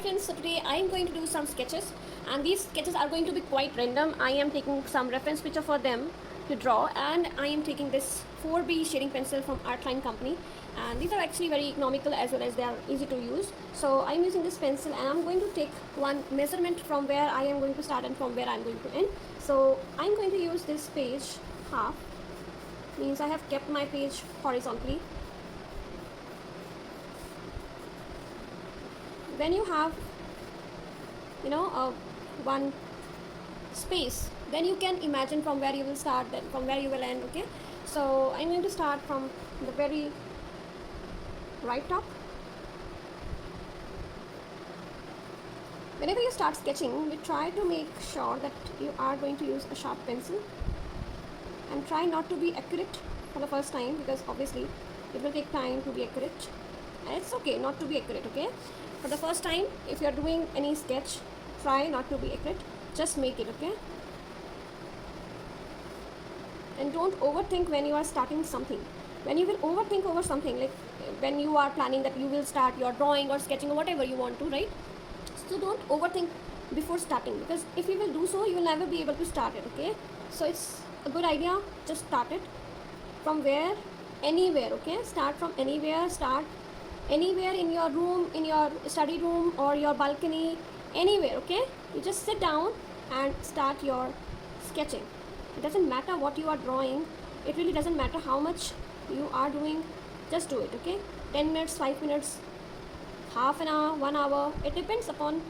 friends, so today I am going to do some sketches, and these sketches are going to be quite random. I am taking some reference picture for them to draw, and I am taking this 4B shading pencil from Artline company, and these are actually very economical as well as they are easy to use. So I am using this pencil, and I am going to take one measurement from where I am going to start and from where I am going to end. So I am going to use this page half, means I have kept my page horizontally. When you have one space, then you can imagine from where you will start, then from where you will end. Okay, so I'm going to start from the very right top. Whenever you start sketching, you try to make sure that you are going to use a sharp pencil, and try not to be accurate for the first time, because obviously it will take time to be accurate, and it's okay not to be accurate. Okay, for the first time, if you are doing any sketch, try not to be accurate, just make it. Okay, and don't overthink when you are starting something. When you will overthink over something, like when you are planning that you will start your drawing or sketching or whatever you want to, right? So don't overthink before starting, because if you will do so, you will never be able to start it. Okay, so it's a good idea, just start it from where, anywhere. Okay, start from anywhere. Start anywhere in your room, in your study room or your balcony, anywhere. Okay, you just sit down and start your sketching. It doesn't matter what you are drawing, it really doesn't matter how much you are doing, just do it. Okay, 10 minutes, 5 minutes, half an hour, 1 hour, it depends upon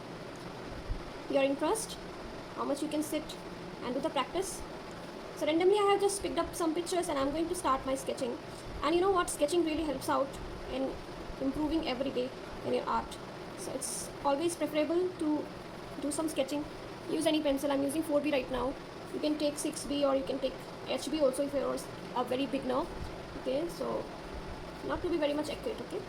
your interest, how much you can sit and do the practice. So randomly I have just picked up some pictures and I'm going to start my sketching. And you know what, sketching really helps out in improving every day in your art. So it's always preferable to do some sketching. Use any pencil. I'm using 4B right now. You can take 6B or you can take HB also if you're a very beginner. Okay, so not to be very much accurate. Okay,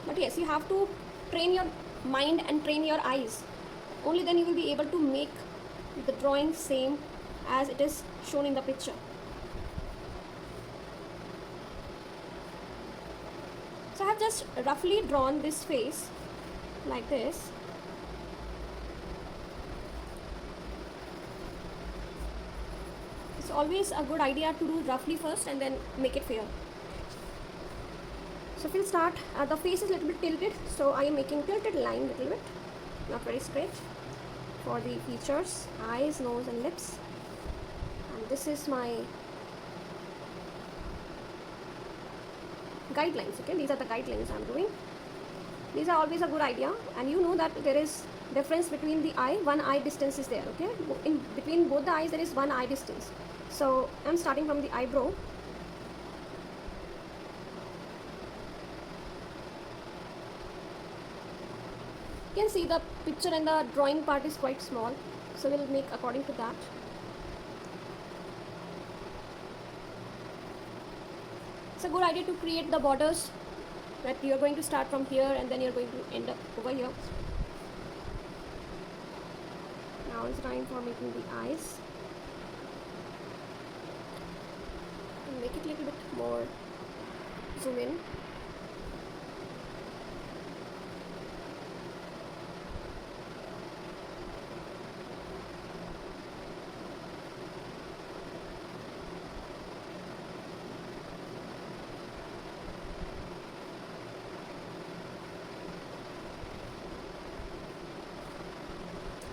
but yes, you have to train your mind and train your eyes. Only then you will be able to make the drawing same as it is shown in the picture. So I have just roughly drawn this face like this. It's always a good idea to do roughly first and then make it fair. So we'll start, the face is a little bit tilted, so I am making tilted line little bit, not very straight, for the features, eyes, nose and lips. And this is my guidelines. Okay, these are the guidelines I'm doing. These are always a good idea, and you know that there is difference between the eye, one eye distance is there. Okay, in between both the eyes there is one eye distance. So I'm starting from the eyebrow. You can see the picture and the drawing part is quite small, so we'll make according to that. It's a good idea to create the borders, that you're going to start from here and then you're going to end up over here. Now it's time for making the eyes. And make it a little bit more zoom in.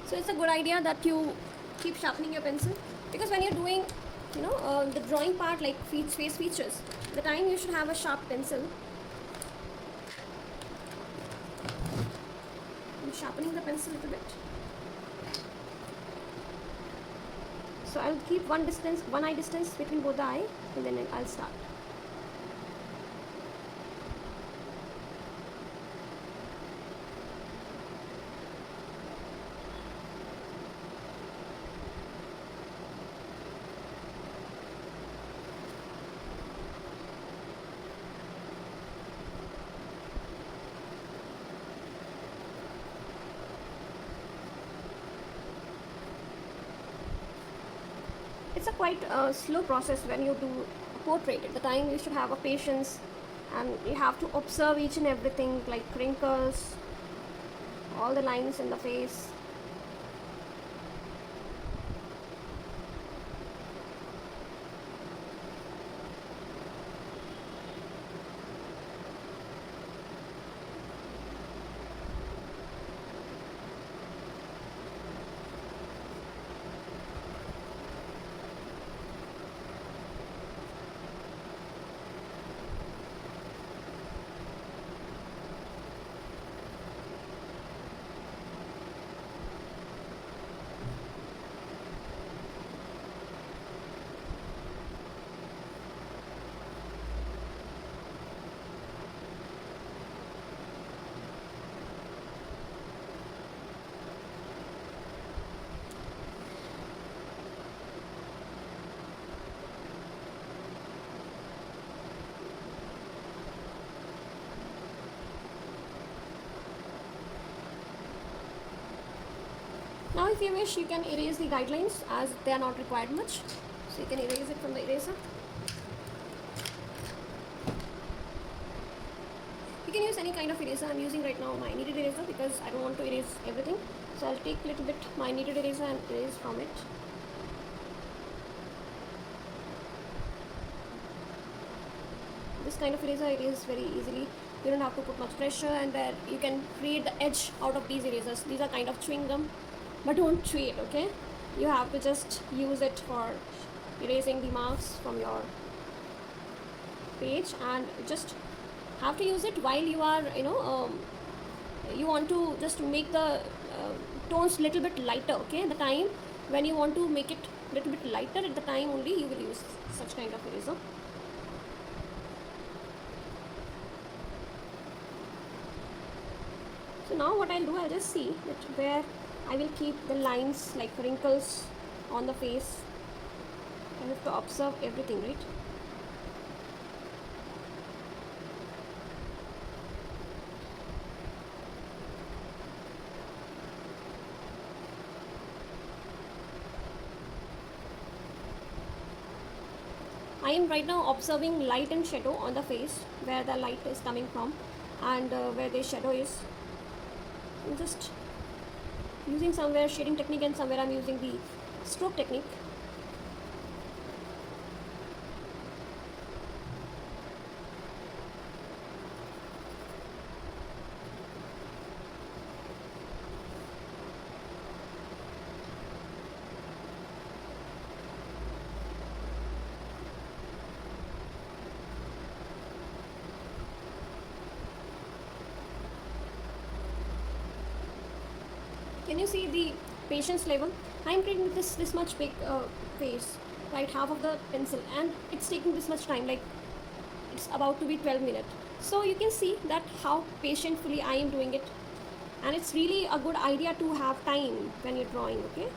So it's a good idea that you keep sharpening your pencil, because when you're doing, the drawing part like face features, the time you should have a sharp pencil. I'm sharpening the pencil a little bit. So I'll keep one eye distance between both the eye, and then I'll start. It's a quite slow process when you do a portrait. At the time you should have a patience and you have to observe each and everything, like wrinkles, all the lines in the face. Now if you wish, you can erase the guidelines as they are not required much. So you can erase it from the eraser. You can use any kind of eraser. I'm using right now my kneaded eraser because I don't want to erase everything. So I'll take a little bit my kneaded eraser and erase from it. This kind of eraser erases very easily. You don't have to put much pressure, and there you can create the edge out of these erasers. These are kind of chewing gum, but don't chew it, okay? You have to just use it for erasing the marks from your page, and just have to use it while you are, you want to just make the tones little bit lighter, okay? The time when you want to make it little bit lighter, at the time only you will use such kind of eraser. So now what I'll do, I'll just see that where I will keep the lines like wrinkles on the face. I have to observe everything, right? I am right now observing light and shadow on the face, where the light is coming from and where the shadow is. I'm just using somewhere shading technique and somewhere I'm using the stroke technique. Can you see the patience level? I'm creating this much big face, right, half of the pencil, and it's taking this much time, like it's about to be 12 minutes. So you can see that how patiently I am doing it, and it's really a good idea to have time when you're drawing, okay?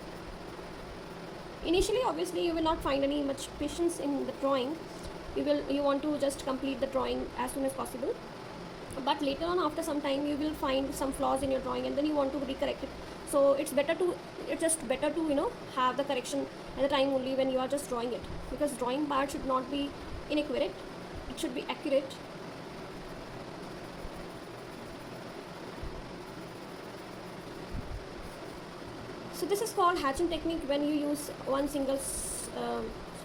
Initially, obviously, you will not find any much patience in the drawing. You want to just complete the drawing as soon as possible, but later on, after some time, you will find some flaws in your drawing, and then you want to recorrect it. So it's just better to have the correction at the time only when you are just drawing it, because drawing part should not be inaccurate, it should be accurate. So this is called hatching technique, when you use one single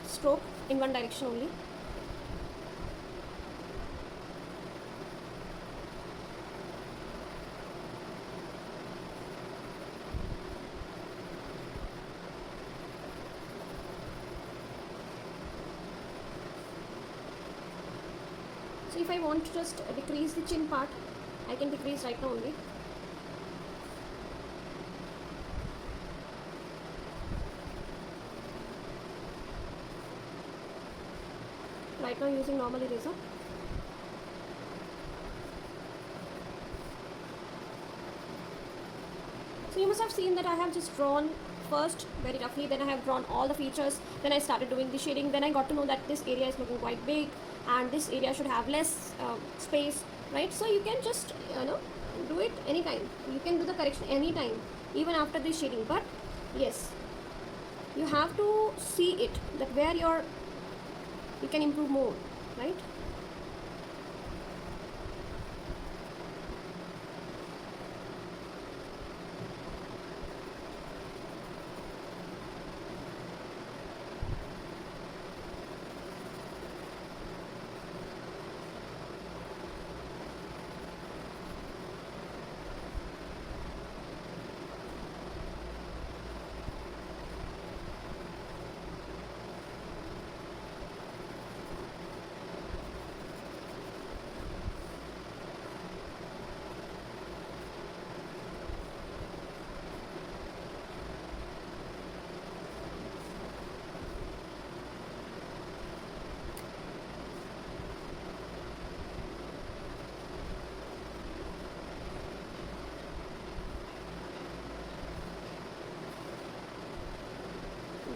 stroke in one direction only. So if I want to just decrease the chin part, I can decrease right now only. Right now using normal eraser. So you must have seen that I have just drawn first very roughly, then I have drawn all the features, then I started doing the shading, then I got to know that this area is looking quite big and this area should have less space, right? So you can just do it anytime, you can do the correction anytime, even after the shading. But yes, you have to see it, that where you can improve more, right?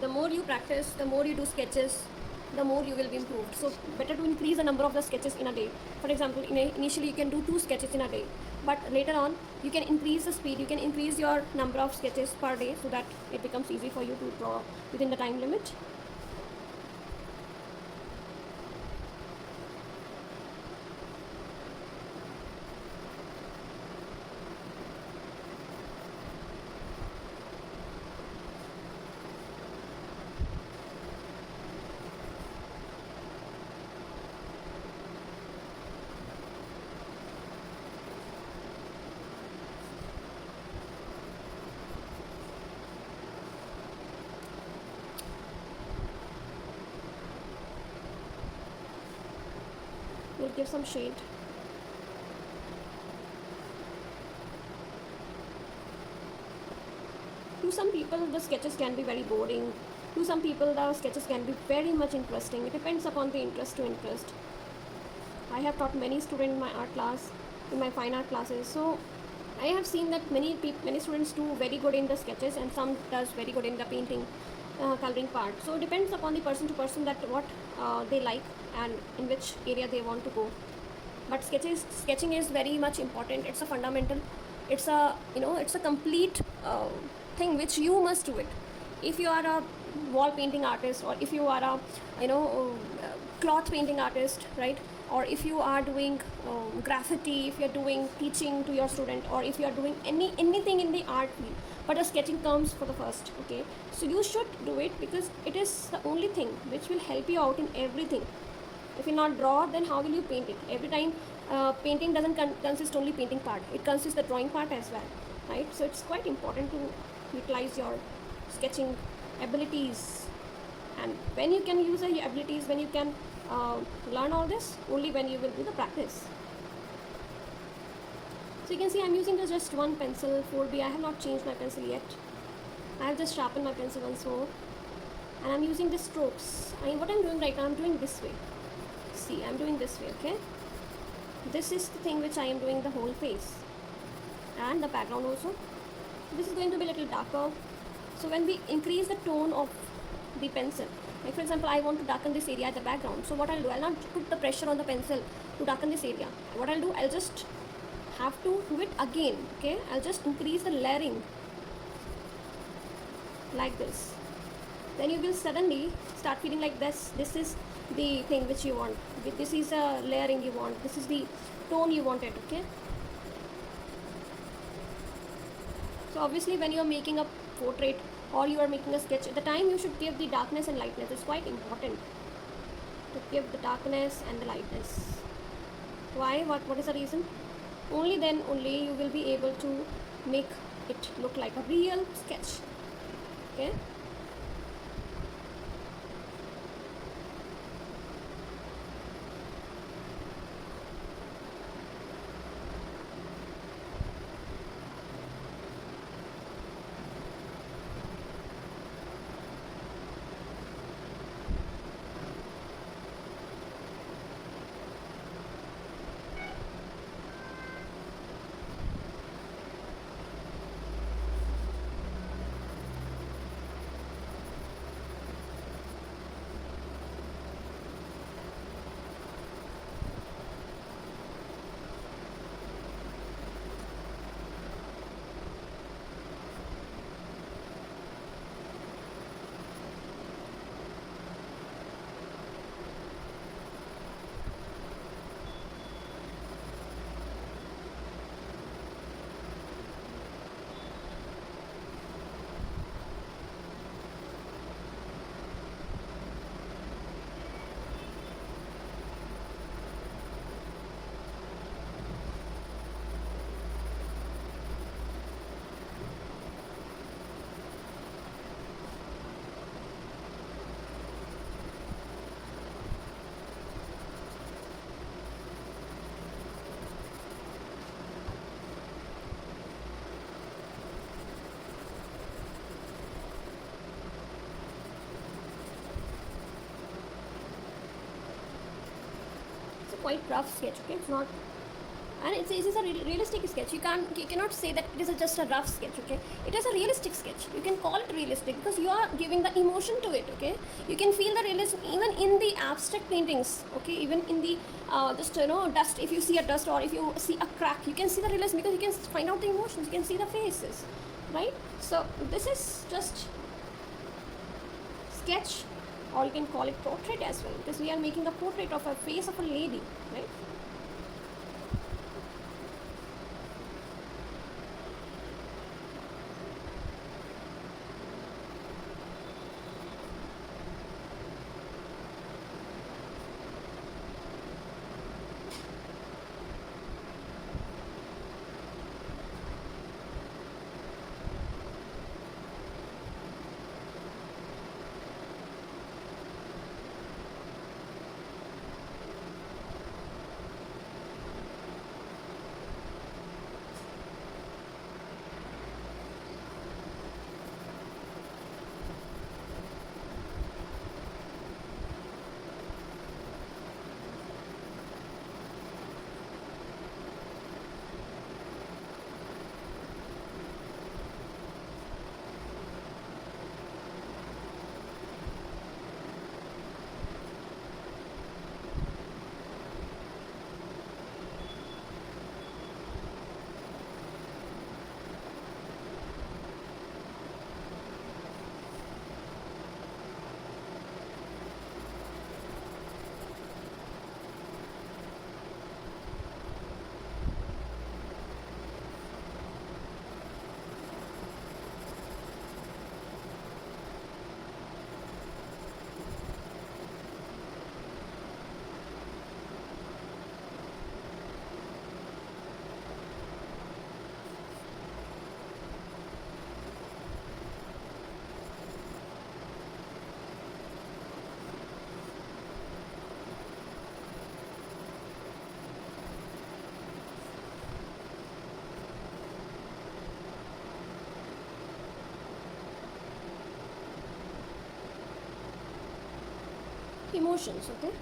the more you practice, the more you do sketches, the more you will be improved. So better to increase the number of the sketches in a day. For example, initially you can do 2 sketches in a day, but later on you can increase the speed, you can increase your number of sketches per day, so that it becomes easy for you to draw within the time limit. We'll give some shade. To some people, the sketches can be very boring. To some people, the sketches can be very much interesting. It depends upon the interest to interest. I have taught many students in my art class, in my fine art classes. So I have seen that many students do very good in the sketches, and some does very good in the painting, coloring part. So it depends upon the person to person that what they like and in which area they want to go. But sketching is very much important. It's a fundamental. It's a it's a complete thing which you must do it. If you are a wall painting artist, or if you are a cloth painting artist, right? Or if you are doing graffiti, if you are doing teaching to your student, or if you are doing anything in the art field, but the sketching comes for the first. Okay, so you should do it, because it is the only thing which will help you out in everything. If you not draw, then how will you paint it? Every time painting doesn't consist only painting part, it consists the drawing part as well, right? So it's quite important to utilize your sketching abilities. And when you can use your abilities, when you can learn all this, only when you will do the practice. So you can see I'm using just one pencil, 4B. I have not changed my pencil yet. I have just sharpened my pencil once more, and I'm using the strokes. What I'm doing right now, I'm doing this way. See, I'm doing this way, okay? This is the thing which I am doing the whole face, and the background also. This is going to be a little darker. So when we increase the tone of the pencil, like for example, I want to darken this area at the background. So what I'll do, I'll not put the pressure on the pencil to darken this area. What I'll do, I'll just have to do it again, okay? I'll just increase the layering like this. Then you will suddenly start feeling like this. This is the thing which you want. This is a layering you want. This is the tone you wanted, okay? So obviously when you are making a portrait or you are making a sketch, at the time you should give the darkness and lightness. It's quite important to give the darkness and the lightness. Why? What is the reason? Only then only you will be able to make it look like a real sketch, okay? Quite rough sketch, okay? It's not, and it is a realistic sketch. You cannot say that it is just a rough sketch. Okay, it is a realistic sketch. You can call it realistic because you are giving the emotion to it. Okay, you can feel the realism even in the abstract paintings. Okay, even in the just dust. If you see a dust or if you see a crack, you can see the realism because you can find out the emotions. You can see the faces, right? So this is just sketch, or you can call it portrait as well, because we are making a portrait of a face of a lady, right? Emotions. Okay.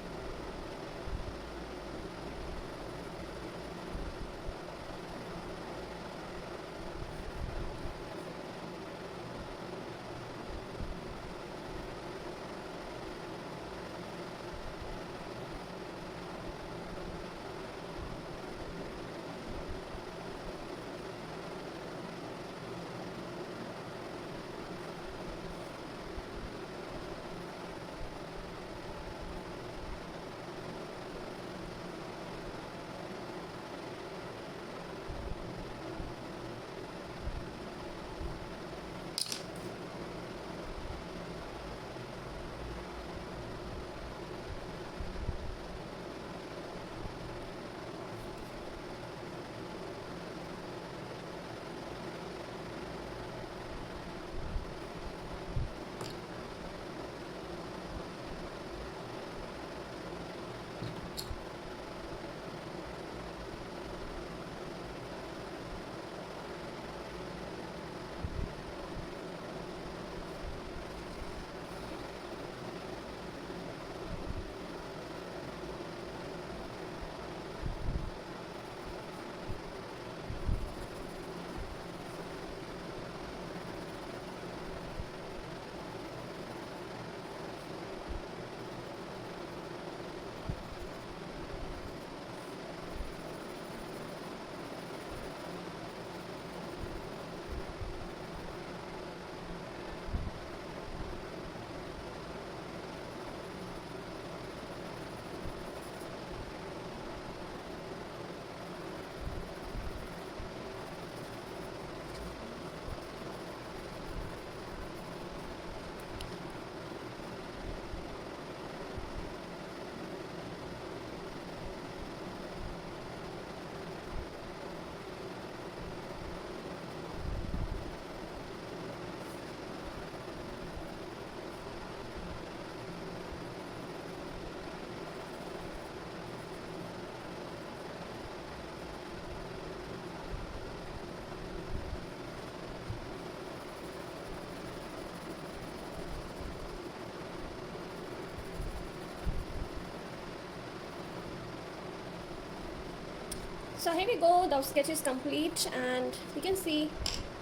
So here we go, the sketch is complete and you can see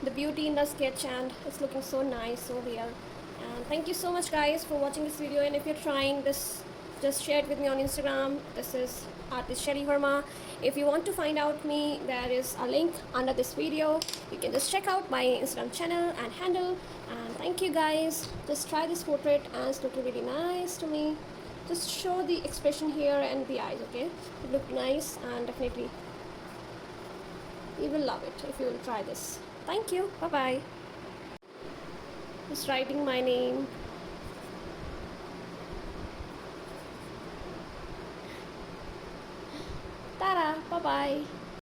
the beauty in the sketch and it's looking so nice, so real. And thank you so much guys for watching this video, and if you're trying this, just share it with me on Instagram. This is artist Shelly Verma. If you want to find out me, there is a link under this video. You can just check out my Instagram channel and handle. And thank you guys. Just try this portrait and it's looking really nice to me. Just show the expression here and the eyes, okay? It looked nice, and definitely you will love it if you will try this. Thank you. Bye bye. Just writing my name. Tada. Bye bye.